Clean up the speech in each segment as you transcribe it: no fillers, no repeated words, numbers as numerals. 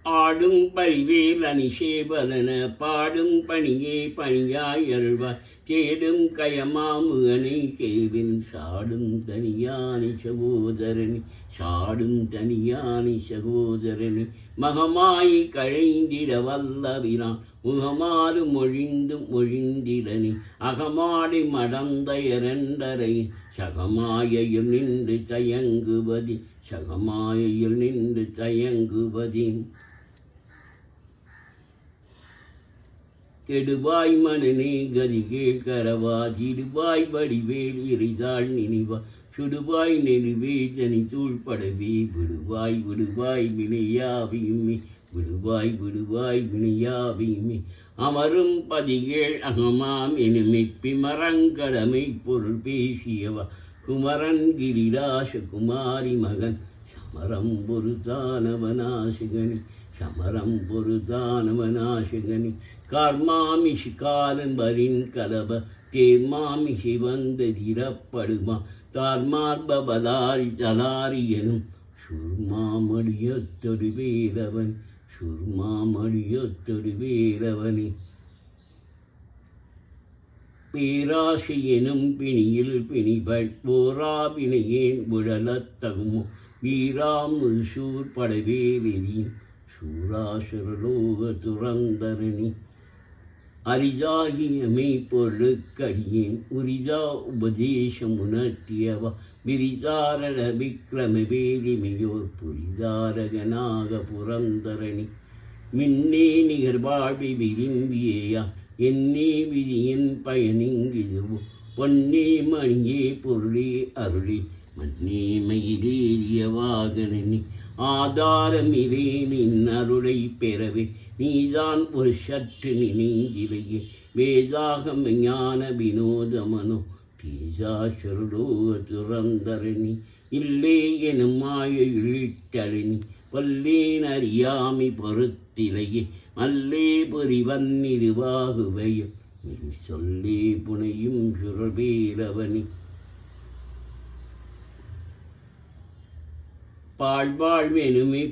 ஆடும் பரிவேல் அணிசேபலன பாடும் பணியே பணியாய் அருள்வாய் தேடும் கயமாமுகனை கேவின் சாடும் தனியானி சகோதரனி சாடும் தனியானி சகோதரனி மகமாய் கழைந்திட வல்லவிரான் முகமாறு மொழிந்தும் மொழிந்திடனி அகமாடி மடந்த இரண்டரை சகமாயையில் நின்று தயங்குவதி சகமாயையில் நின்று தயங்குவதி கெடுவாய் மனநே கதிகேள் கரவா சிடுவாய் வடிவேல் இறைதாள் நினைவா சுடுவாய் நெடுவே தனி தூள்படவே விடுவாய் விடுவாய் வினையாவியுமே விடுவாய் விடுவாய் வினையாவியுமே அமரும் பதிகேள் அகமாம் எனுமிப்பி மரங்கடமை பொருள் பேசியவா குமரன் கிரிராச குமாரி மகன் சமரம் பொருதானவனாசிகனி சமரம் பொருதானவனாசிகனி கார்மாமிஷி காலம்பரின் கலப தேர்மாமிஷி வந்ததிரப்படுமா தார்மார்பதாரி தலாரி எனும் சுர்மாமடியத்தொரு வேலவன் சுர்மாமடியத்தொரு வேலவனே பேராசை எனும் பிணியில் பிணிபட் போராபினையேன் உழலத்தகுமோ வீராமுள் சூர் படவேலெறியும் சூராசுரலோக துரந்தரணி அரிதாகியமை பொருளுக்கடியேன் உரிதா உபதேசம் உணர்த்தியவா விரிதாரட விக்ரம வேலிமையோர் புரிதாரகனாக புரந்தரணி மின்னே நிகர் வாழ்வி விரும்பியேயா என்னே விதியின் பயனிங்கிதுவோ பொன்னே மணியே பொருளே அருளே மன்னே மயிலேறிய வாகனனி ஆதாரமிலே நின் அருளை பெறவே நீதான் ஒரு சற்று நினைந்திலேயே வேதாகம ஞான வினோதமனோ தீசாசுரலோக துரந்தரணி இல்லே எனும் மாய இழிட்டரணி வல்லேன் அறியாமி பொறுத்திலேயே மல்லே பொறிவன்னிருவாகுவையும் நீ சொல்லே புனையும் சுரவேலவனி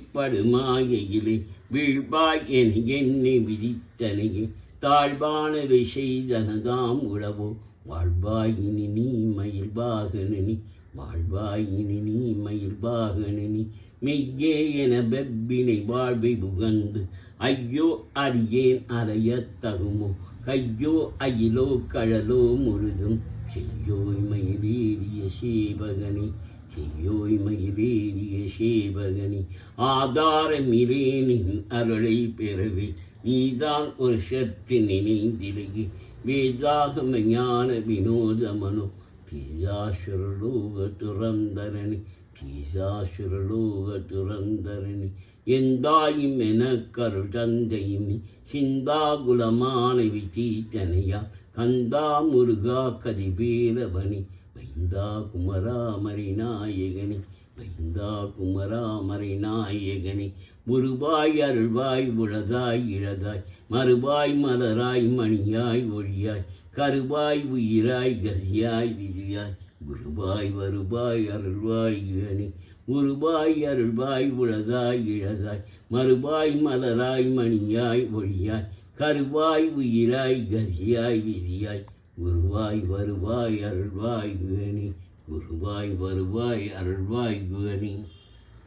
பாழ்வாழ்வெனுமிப்படுமாயிலே வீழ்வாய் என என்னை விதித்தனையே தாழ்வானவை செய்தனதாம் உழவோ வாழ்வாய் இனி நீ மயில் வாகனனி வாழ்வாய் இனி நீ மயில் வாகனனி மெய்யே என வெப்பினை வாழ்வை புகந்து ஐயோ அறியேன் அறையத்தகுமோ கையோ அயிலோ கழலோ முழுதும் செய்யோய் மயிலேறிய சேவகனி செய்யோய் மயிலேறிய சேவகனி ஆதாரமிலேனின் அருளை பெறவே நீதான் ஒரு சற்று நினைந்திலேயே வேதாகம ஞான வினோதமனோ தீசாசுரலோக துரந்தரணி தீசாசுரலோக துரந்தரணி எந்தாயும் என கருள் தந்தையும் சிந்தாகுலமானவி தீத்தனையா கந்தா முருகா கதிவேலவனி வைந்தா குமராமரி நாயகனி வைந்தா குமராமரி நாயகனி முருவாய் அருள்வாய் உளதாய் இழதாய் மறுவாய் மலராய் மணியாய் ஒழியாய் கருவாய் உயிராய் கதியாய் விதியாய் குருவாய் வருவாய் அருள்வாய் இழனி உருவாய் அருள்வாய் உளதாய் இழதாய் மறுவாய் மலராய் மணியாய் ஒழியாய் கருவாய் உயிராய் கதியாய் விதியாய் குருவாய் வருவாய் அருள்வாய் குகனி குருவாய் வருவாய் அருள்வாய் குகனி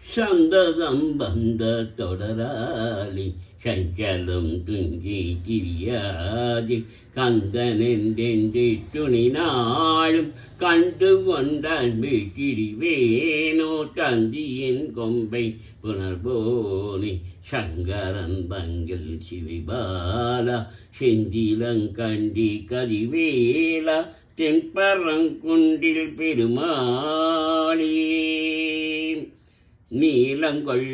சந்ததம் வந்த தொடராளி சஞ்சலம் துஞ்சி திரியாதி கந்தனென்றென்று துணி நாளும் கண்டு கொண்டான் வீட்டிடிவேனோ தந்தியின் கொம்பை புனர்போனி சங்கரன் பங்கில் சிவிபாலா செந்திலங்கண்டி கதிவேலா தென்பரங்குன்றில் பெருமாளே நீலங்கொள்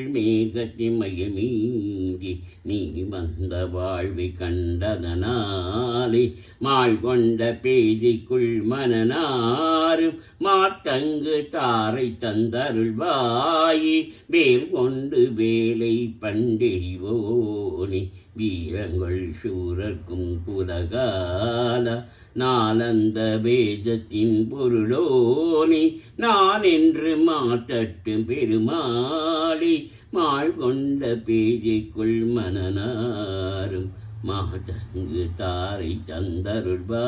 மேகத்திமயமீங்கி நீ வந்த வாழ்வை கண்டதனாலே மாள் கொண்ட பேதிக்குள் மனநாரும் மாத்தங்கு தாரை தந்தருள்வாயி வேல் கொண்டு வேலை பண்டெறிவோனி வீரங்கள் சூரர்க்கும் புலகால நாலந்த வேதத்தின் பொருளோனி நான் என்று மாற்றட்டும் பெருமாளி மாள் கொண்ட பேஜைக்குள் மனநாரும் மாதங்கு தாரை தந்தருள்வாயே.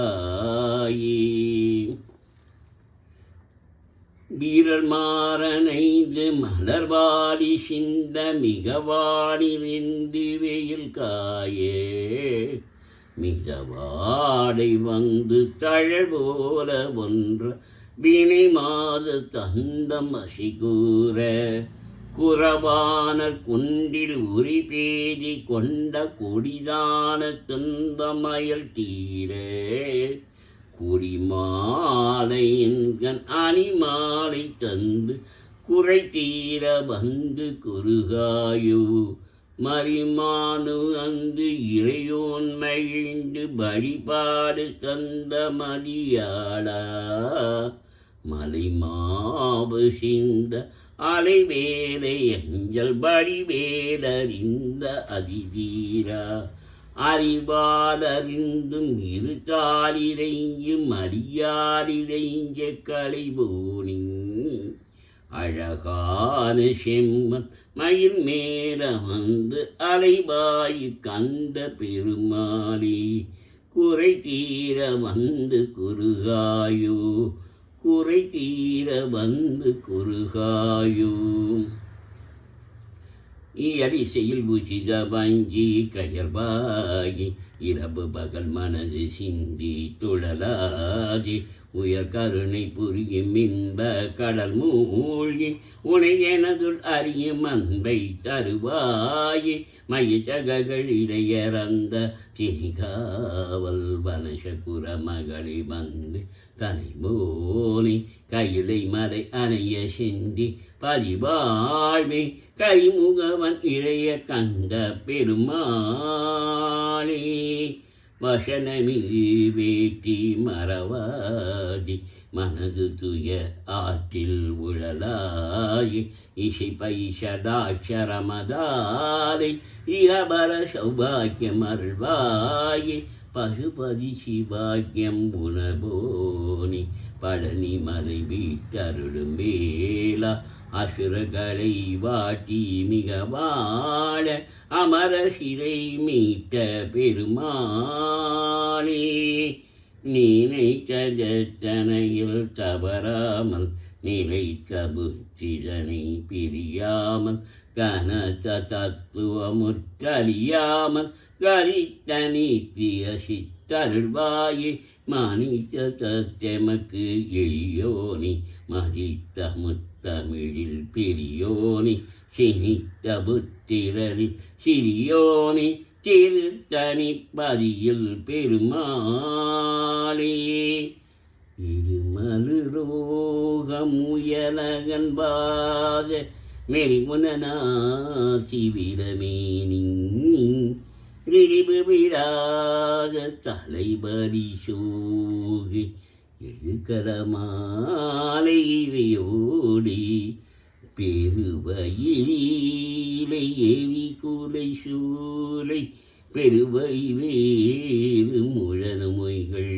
வீரர் மாறனைந்து மலர்வாடி சிந்த மிகவாடி வெந்து வெயில் காயே. மிகவாடை வந்து தழபோல ஒன்ற வினை மாத தந்தம் அசிகூர. குறவான குன்றில் உரி பேதி கொண்ட கொடிதான துன்பமயல் தீர. குடிமாலை என்கண் அணிமாலை தந்து குறை தீர வந்து குறுகாயோ. மரிமானு அந்து இறையோன் மகிழ்ந்து வழிபாடு தந்த மதியாளா. மலைமாவு சிந்த அலைவேலை எஞ்சல் வடிவேலறிந்த அதிதீரா. அறிவாலறிந்தும் இருத்தாலிரைஞ்சும் அறியாலிரைஞ்ச கலைபோனி. அழகான செம்மன் மயில் மேல வந்து அலைவாயு கந்த பெருமாளி. குறை தீர வந்து குறுகாயோ. குறை தீர வந்து குறுகாயோ. இயலிசையில் பூசித வஞ்சி கயர்வாகி இரவு பகல் மனது சிந்தி துழலாகி. உயர் கருணை புரியும் இன்ப கடல் மூழ்கி உனை எனதுள் அறியும் அன்பை தருவாயே. மயிச்சககள் இடையறந்த திரிகாவல் வனசகுர மகளி வந்து தலைமோனி. கையிலை மலை அணைய சிந்தி பதிவாழ்வே. கைமுகவன் இளைய கண்ட பெருமாளே. வசனமிகு வேட்டி மறவாதி மனது துய ஆற்றில் உழலாயி. இசை பைசதாட்சரமதாலை இகபர சௌபாக்கியம் அருள்வாயே. பசுபதி சிவாக்கியம் உணர்வோனி. பழனி மலை வீட்டருளும் வேளா. அசுரகளை வாட்டி மிக வாழ அமர சிறை மீட்ட பெருமாளே. நினைத்தனையில் தவறாமல் நிலைத்த புத்திதனை பிரியாமல் கனத்த தத்துவமுற்றறியாமல் கரித்த நீத்திய சித்தருள்வாயே. மனித தத்தெமக்கு எளியோனி மதித்த முத்தமிழில் பெரியோனி. சினித்த புத்திரரில் சிறியோனி திருத்தனி பதியில் பெருமாளே. இருமலு ரோகமுயலகன் பாத மெரிமுனாசி விரமேனி. ரிழிவு விடாத தலைபரி சோகி எழுகரமாலை இவையோடி. பெருவயிலை எரி குலை சூலை பெருவை வேறு முழனு மொய்கள்.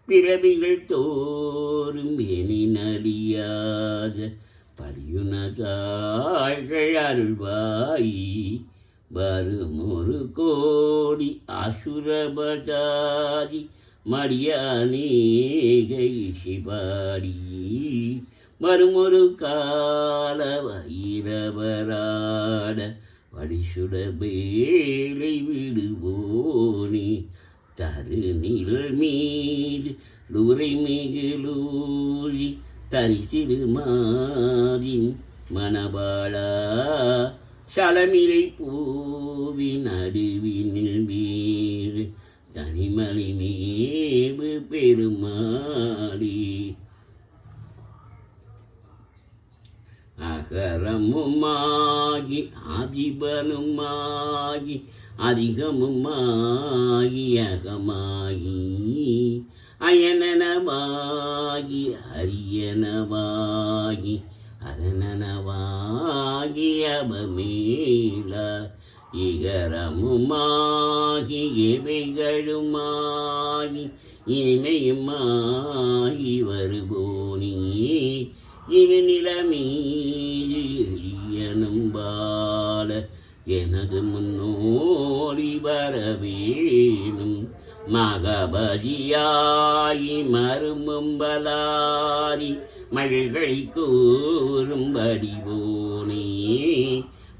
பிறவிகள் தோறும் எனினறியாத பரியுணதாள்கள் அருள்வாயி. வருமொரு கோடி அசுரபதாதி மரியானேக இசைபாடி. வருமொரு கால வைரவராட வடிசுட வேலை விடுவோனி. தருநில் மீது லூரை மிகுலூரி தரிசிறுமாதின் மணவாளா. சலமிலை பூவின் நடுவினில் வீறு தனிமலை மேவு பெருமாளி. அகரமுமாகி அதிபனுமாகி அதிகமுமாகி அகமாகி. அயனனவாகி அரியனவாகி அரணனவாகி அபமேல. இகரமுமாகி எவைகளுமாகி இனிமையுமாகி வருவோனி. இரு நிலமீது எளிய எனும் பால எனது முன்னோடி வரவேணும் மகபதியாயி மருமும்பலாரி மகிழ்களை கூறும் வடிவோனே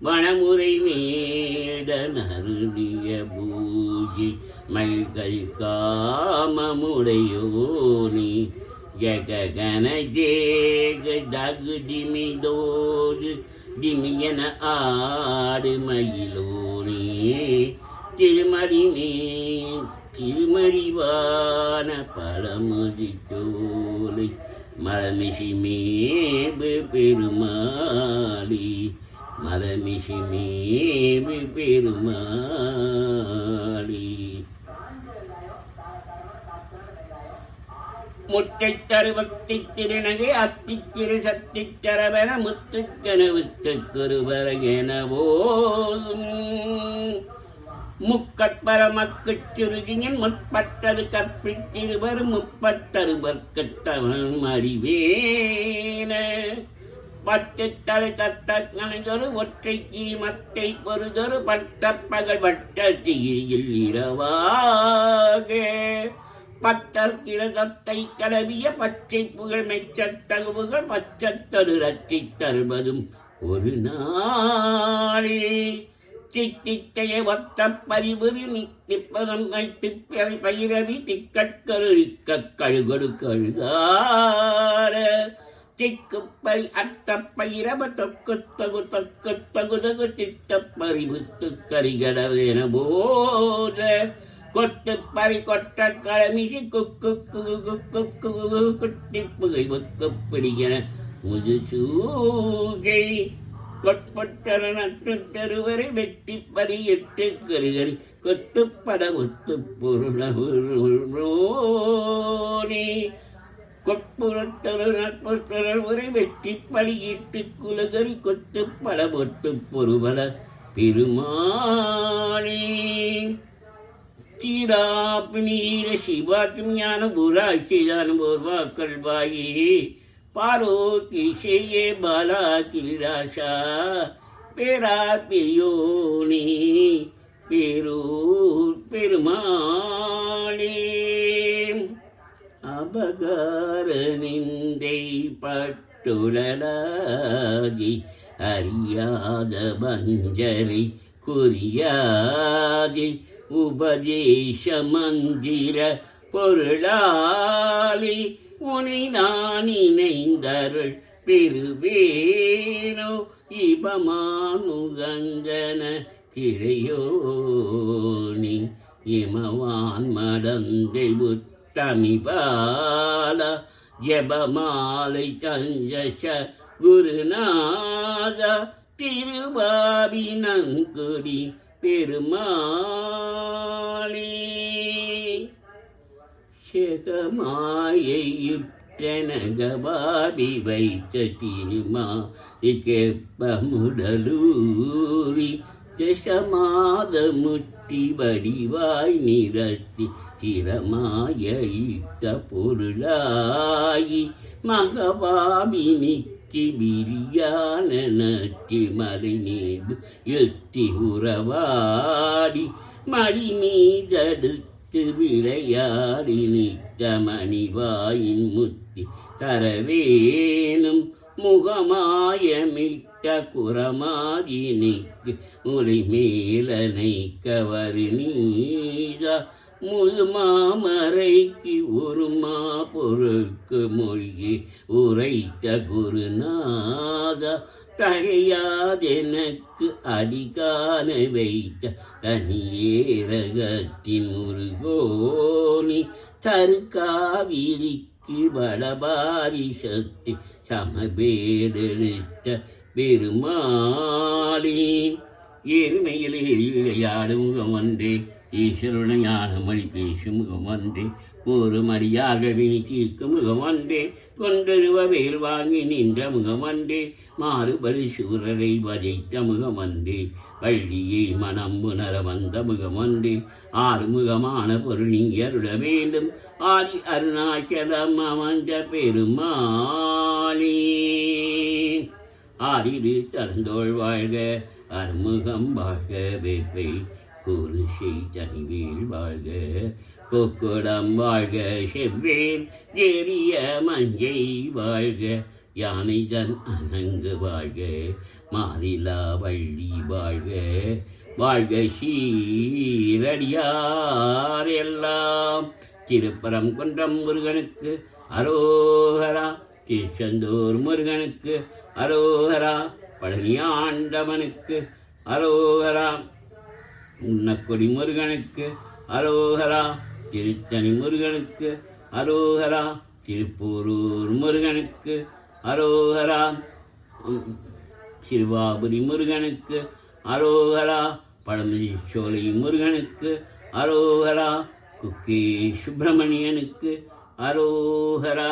வனமுறை மேட நருளிய பூஜை மகிழ்கள் காமமுடையோனே ஜககன ஜேக ஜகு ஜிமிதோடு ஜிமியன ஆடு மயிலோனே திருமடிவான பழமுதி சோலை மலமிசி மேபு பெருமாளி மலமிசி மேபு பெருமாளி முட்டை தருவத்தை திருநகை அத்தி திரு சத்தி தரவன முத்துக்கனவுத்து குருவர எனவோதும் முக்கட்பர மக்குச் சுருகியின் முற்பட்டது கற்பித்திருவர் முப்பட்டருவர்க்கத்தவன் அறிவேன பத்து தலை தத்த கணதொரு ஒற்றை கிரிமத்தை பொறுதொரு பட்ட பகல் வட்ட தீரியில் இரவாக பத்தர் கிரதத்தை கடவிய பச்சை புகழ் மெச்சத்தகுவுகள் பச்சத்தரு ரத்தி தருவதும் ஒரு நாளே சித்தித்தைய ஒத்த பரிபுரி நிற்பதம் வைத்து பயிரவி திக்கட்கருக்க கழுகொடு கழுகார திக்குப்பை அட்ட பயிரவ தொக்கு தகு தொக்கு தகுதகு திட்ட பறிவுத்து தரிகடவென போத கொத்து பறி கொட்ட களமிசி குக்கு குட்டி புகை ஒக்கு பிடிகன முதுசூகை கொட்பட்டருவரை வெட்டி பறி எட்டு கருகறி கொத்துப்பட ஒத்து பொருளே கொட்புறத்தருவரை வெட்டி பழியிட்டு குலகரி கொத்துப்பட ஒத்து பொருவல பெருமாளே சீராப்பினீர சிவாக்கும் ஞான புராட்சியானும் ஒருவாக்கள் வாயே பாரோக்கிஷையே பாலா கிரிராசா பேரா பெரியோனி பேரூர் பெருமாளே அபகார நிந்தை பட்டுடலாதி அறியாத பஞ்சரை குறியாதி உபதேச மந்திர பொருளாளி உனை நான் இணைந்தருள் பெருவேனோ இபமானுகங்கன கிரையோனி இமவான் மடந்தை உத்தமிபால ஜபமாலை சஞ்சச குருநாத திருவாவினங்குடி பெருமாளே செகமாயுற்றனகபாபி வைத்த திருமாலிகெப்பமுடலூரி தசமாத முட்டி வடிவாய் நிறத்தி திறமாயித்த பொருளாயி மகபாபி நித்தி விரியான நத்தி மலைநீபு எத்தி உறவாடி மடி மீதடுத்து விளையாடி நித்த மணிவாயின் முத்தி தரவேனும் முகமாயமிட்ட குரமாதினிக்கு முளை மேலனை கவரு நீதா முழுமாமறைக்கு ஒரு பொருளுக்கு மொழியை உரைத்த குருநாதா தகையாதெனக்கு அடிகான வைத்த தனியேரகத்தின் முருகோனி தருக்காவிரிக்கு வடபாரி சக்தி சமபேடெடுத்த பெருமாளி எருமையில் விளையாடும் முகம் ஒன்றே ஈஸ்வருன ஞான மொழி பேசும் முகம் ஒன்றே கூறும் அடியாக வினி தீர்க்கும் முகம் ஒன்றே கொண்டருவ வேல் வாங்கி நின்ற முகம் ஒன்றே மாறுபடி சூரரை வதைத்த முகம் ஒன்றே வள்ளியை மனம் உணர வந்த முகம் ஒன்றே ஆறுமுகமான பொருள் நீ அருள வேண்டும் ஆதி அருணாச்சலம் அமர்ந்த பெருமாளே ஆறிரு தரந்தோள் வாழ்க அறுமுகம் வாழ்க வேப்பை கூறுசை தனிவேல் வாழ்க கொக்குடம் வாழ்க செவ்வேல் ஏறிய மஞ்சை வாழ்க யானை தன் அணங்கு வாழ்க மாறிலா வள்ளி வாழ்க வாழ்க சீரடியார் எல்லாம். திருப்பரம் குன்றம் முருகனுக்கு அரோகரா, திருச்செந்தூர் முருகனுக்கு அரோகரா, பழனி ஆண்டவனுக்கு அரோகரா, உன்னக்குடி முருகனுக்கு அரோகரா, திருத்தணி முருகனுக்கு அரோகரா, திருப்பூரூர் முருகனுக்கு அரோகரா, சிறுவாபுரி முருகனுக்கு அரோகரா, பழமுதிர்ச்சோலை முருகனுக்கு அரோகரா, குக்கே சுப்பிரமணியனுக்கு அரோகரா.